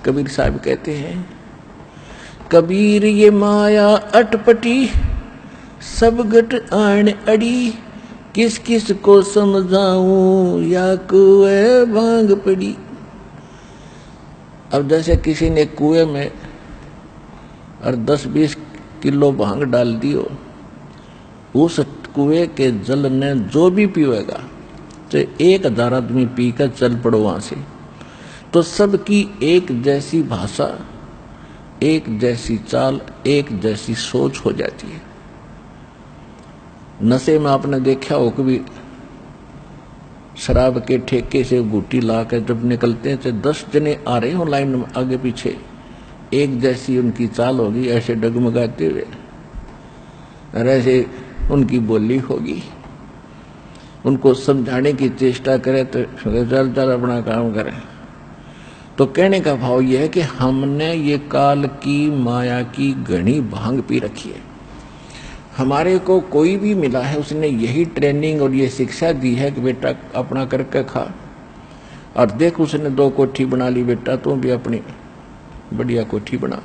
कबीर साहब कहते हैं, कबीर ये माया अटपटी सब गट आण अड़ी, किस किस को समझाऊं या कुएं भांग पड़ी। अब जैसे किसी ने कुएं में और 10-20 किलो भांग डाल दी हो, उस कुएं के जल ने जो भी पीएगा, तो 1000 आदमी पीकर चल पड़ो वहां से, तो सबकी एक जैसी भाषा, एक जैसी चाल, एक जैसी सोच हो जाती है। नशे में आपने देखा हो कभी, शराब के ठेके से घूटी ला कर जब निकलते हैं तो 10 जने आ रहे हो लाइन में आगे पीछे, एक जैसी उनकी चाल होगी, ऐसे डगमगाते हुए, और ऐसे उनकी बोली होगी। उनको समझाने की चेष्टा करें तो चल चल अपना काम करें। तो कहने का भाव यह है कि हमने ये काल की माया की घनी भांग पी रखी है। हमारे को कोई भी मिला है, उसने यही ट्रेनिंग और ये शिक्षा दी है कि बेटा अपना करके खा, और देख उसने 2 कोठी बना ली, बेटा तू भी अपनी बढ़िया कोठी बना।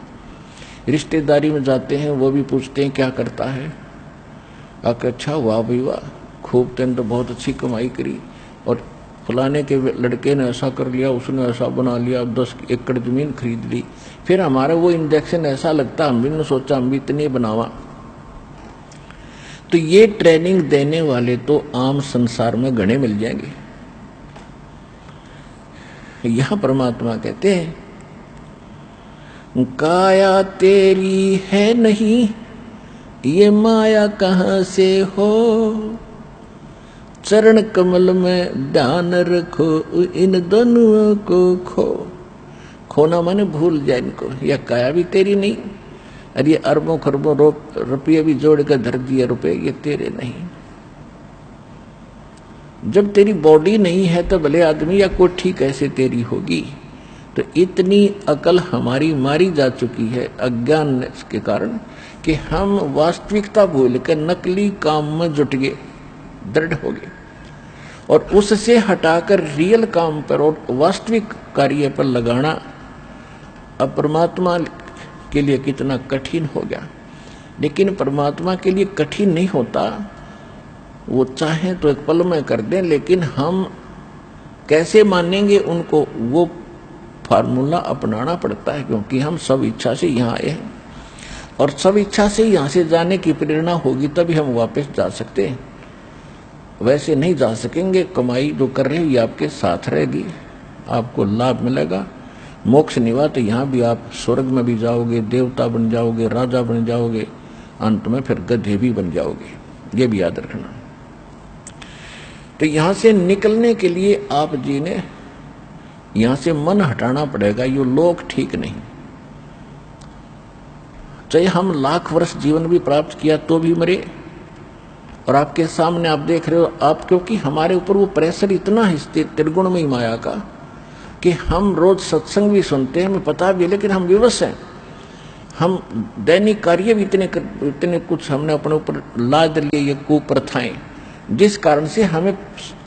रिश्तेदारी में जाते हैं, वो भी पूछते हैं क्या करता है, आकर अच्छा वाह भाई वाह, खूब तेन तो बहुत अच्छी कमाई करी, और फलाने के लड़के ने ऐसा कर लिया, उसने ऐसा बना लिया, 10 एकड़ जमीन खरीद ली। फिर हमारा वो इंजेक्शन ऐसा लगता, हम भी ने सोचा हम भी इतनी बनावा। तो ये ट्रेनिंग देने वाले तो आम संसार में घने मिल जाएंगे। यहां परमात्मा कहते हैं, काया तेरी है नहीं, ये माया कहां से हो, चरण कमल में ध्यान रखो, इन दोनों को खो। खोना माने भूल जाए इनको। यह काया भी तेरी नहीं, और ये अरबों खरबों रुपये भी जोड़ कर धर दिए रुपये, ये तेरे नहीं। जब तेरी बॉडी नहीं है तो भले आदमी या कोठी कैसे तेरी होगी। तो इतनी अकल हमारी मारी जा चुकी है अज्ञान के कारण कि हम वास्तविकता भूल कर नकली काम में जुट गए, दृढ़ हो गए, और उससे हटाकर रियल काम पर और वास्तविक कार्य पर लगाना अब परमात्मा के लिए कितना कठिन हो गया। लेकिन परमात्मा के लिए कठिन नहीं होता, वो चाहे तो एक पल में कर दें, लेकिन हम कैसे मानेंगे उनको, वो फार्मूला अपनाना पड़ता है, क्योंकि हम सब इच्छा से यहाँ आए हैं, और सब इच्छा से यहाँ से जाने की प्रेरणा होगी तभी हम वापस जा सकते हैं, वैसे नहीं जा सकेंगे। कमाई जो कर रहे हैं ये आपके साथ रहेगी, आपको लाभ मिलेगा। मोक्ष निवा तो यहाँ भी आप स्वर्ग में भी जाओगे, देवता बन जाओगे, राजा बन जाओगे, अंत में फिर गधे भी बन जाओगे, ये भी याद रखना। तो यहाँ से निकलने के लिए आप जी ने यहाँ से मन हटाना पड़ेगा। ये लोग ठीक नहीं, चाहे हम लाख वर्ष जीवन भी प्राप्त किया तो भी मरे। और आपके सामने आप देख रहे हो, आप क्योंकि हमारे ऊपर वो प्रेशर इतना है त्रिगुणमयी माया का कि हम रोज सत्संग भी सुनते हैं, हमें पता भी है, लेकिन हम विवश हैं। हम दैनिक कार्य भी इतने कुछ हमने अपने ऊपर लाद लिए, ये कुप्रथाएं, जिस कारण से हमें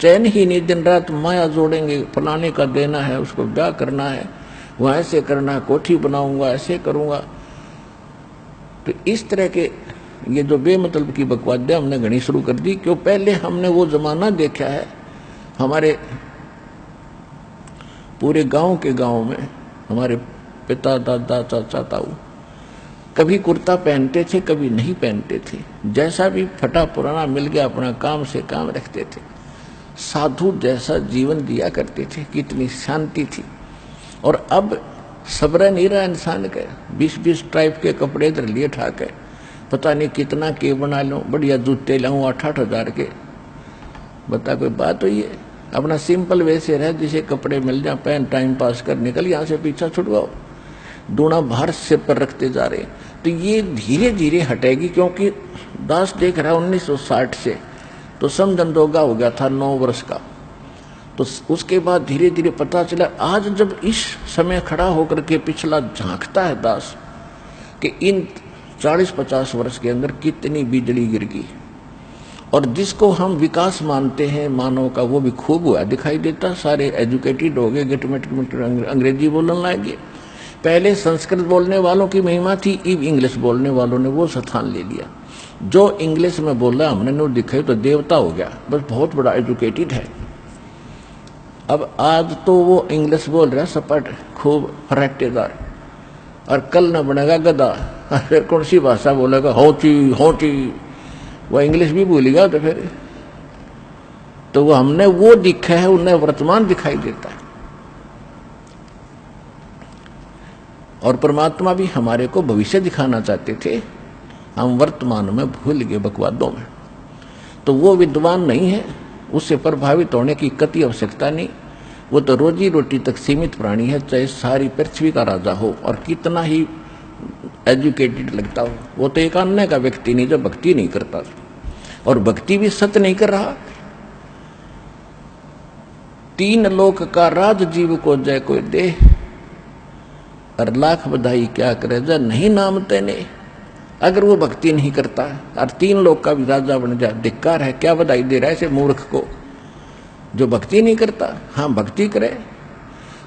चैन ही नहीं। दिन रात माया जोड़ेंगे, फलाने का देना है, उसको ब्याह करना है, वह ऐसे करना है, कोठी बनाऊंगा, ऐसे करूंगा। तो इस तरह के ये जो बेमतलब की बकवाद हमने घनी शुरू कर दी, क्यों पहले हमने वो जमाना देखा है। हमारे पूरे गांव के गांव में हमारे पिता दादा चाचा ताऊ कभी कुर्ता पहनते थे, कभी नहीं पहनते थे, जैसा भी फटा पुराना मिल गया अपना काम से काम रखते थे, साधु जैसा जीवन दिया करते थे, कितनी शांति थी। और अब सब्र नहीं रहा इंसान का, 20-20 टाइप के कपड़े इधर लिए ठाके, पता नहीं कितना के बना लूं, बढ़िया जूते लाऊं 8-8 हजार के। बता कोई बात हुई है? अपना सिंपल वैसे रहे, जिसे कपड़े मिल जाए पहन, टाइम पास कर, निकल यहाँ से पीछा छुड़वाओ। दूना भार सिर पर रखते जा रहे। तो ये धीरे धीरे हटेगी, क्योंकि दास देख रहा है 1960 से, तो समझंदोगा हो गया था 9 वर्ष का। तो उसके बाद धीरे धीरे पता चला, आज जब इस समय खड़ा होकर के पिछला झांकता है दास कि इन 40-50 वर्ष के अंदर कितनी बिजली गिर गई, और जिसको हम विकास मानते हैं मानव का, वो भी खूब हुआ दिखाई देता। सारे एजुकेटेड हो गए, गिटमिट अंग्रेजी बोलने लगे, पहले संस्कृत बोलने वालों की महिमा थी, अब इंग्लिश बोलने वालों ने वो स्थान ले लिया। जो इंग्लिश में बोला हमने नो दिखाई तो देवता हो गया, बस बहुत बड़ा एजुकेटेड है। अब आज तो वो इंग्लिश बोल रहा सपाट खूब फराटेदार, और कल न बनेगा गधा, फिर कौन सी भाषा बोलेगा, होची होची, वो इंग्लिश भी भूलेगा। तो फिर तो वो हमने वो दिखा है, उन्हें वर्तमान दिखाई देता है। और परमात्मा भी हमारे को भविष्य दिखाना चाहते थे, हम वर्तमान में भूल गए बकवादों में। तो वो विद्वान नहीं है, उससे प्रभावित होने की कति आवश्यकता नहीं। वो तो रोजी रोटी तक सीमित प्राणी है, चाहे सारी पृथ्वी का राजा हो और कितना ही एजुकेटेड लगता हो। वो तो एक अन्य का व्यक्ति नहीं जो भक्ति नहीं करता, और भक्ति भी सत्य नहीं कर रहा। 3 लोक का राज जीव को जय कोई दे, और लाख बधाई क्या करे जय नहीं नाम तेने। अगर वो भक्ति नहीं करता और 3 लोक का भी राजा बन जाए, धिक्कार है। क्या बधाई दे रहा है ऐसे मूर्ख को जो भक्ति नहीं करता। हाँ, भक्ति करे,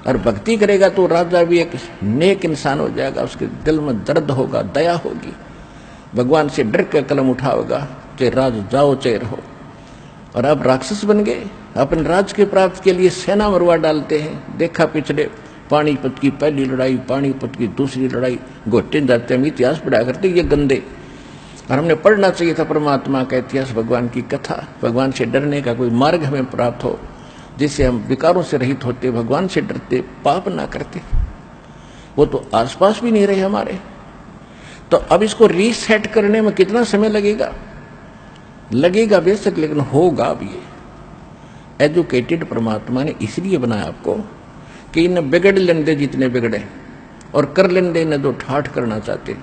और भक्ति करेगा तो राजा भी एक नेक इंसान हो जाएगा। उसके दिल में दर्द होगा, दया होगी, भगवान से डर के कलम उठाओगा, चाहे राज जाओ चाहे रहो। और अब राक्षस बन गए, अपने राज के प्राप्त के लिए सेना मरवा डालते हैं। देखा पिछले पानीपत की पहली लड़ाई, पानीपत की दूसरी लड़ाई, घोटे जाते हम इतिहास पढ़ा करते ये गंदे। और हमने पढ़ना चाहिए था परमात्मा का इतिहास, भगवान की कथा। भगवान से डरने का कोई मार्ग हमें प्राप्त हो जिससे हम विकारों से रहित होते, भगवान से डरते, पाप ना करते। वो तो आसपास भी नहीं रहे हमारे। तो अब इसको रीसेट करने में कितना समय लगेगा? लगेगा बेशक, लेकिन होगा भी। एजुकेटेड परमात्मा ने इसलिए बनाया आपको कि इन बिगड़ लेंदे जितने बिगड़े, और कर लेंदे न जो ठाठ करना चाहते,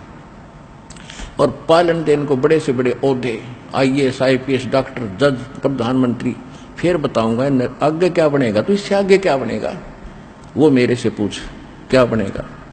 और पा लेंदे इनको बड़े से बड़े ओहदे, IAS IPS डॉक्टर जज प्रधानमंत्री। फिर बताऊंगा आगे क्या बनेगा, तो इससे आगे क्या बनेगा वो मेरे से पूछ, क्या बनेगा।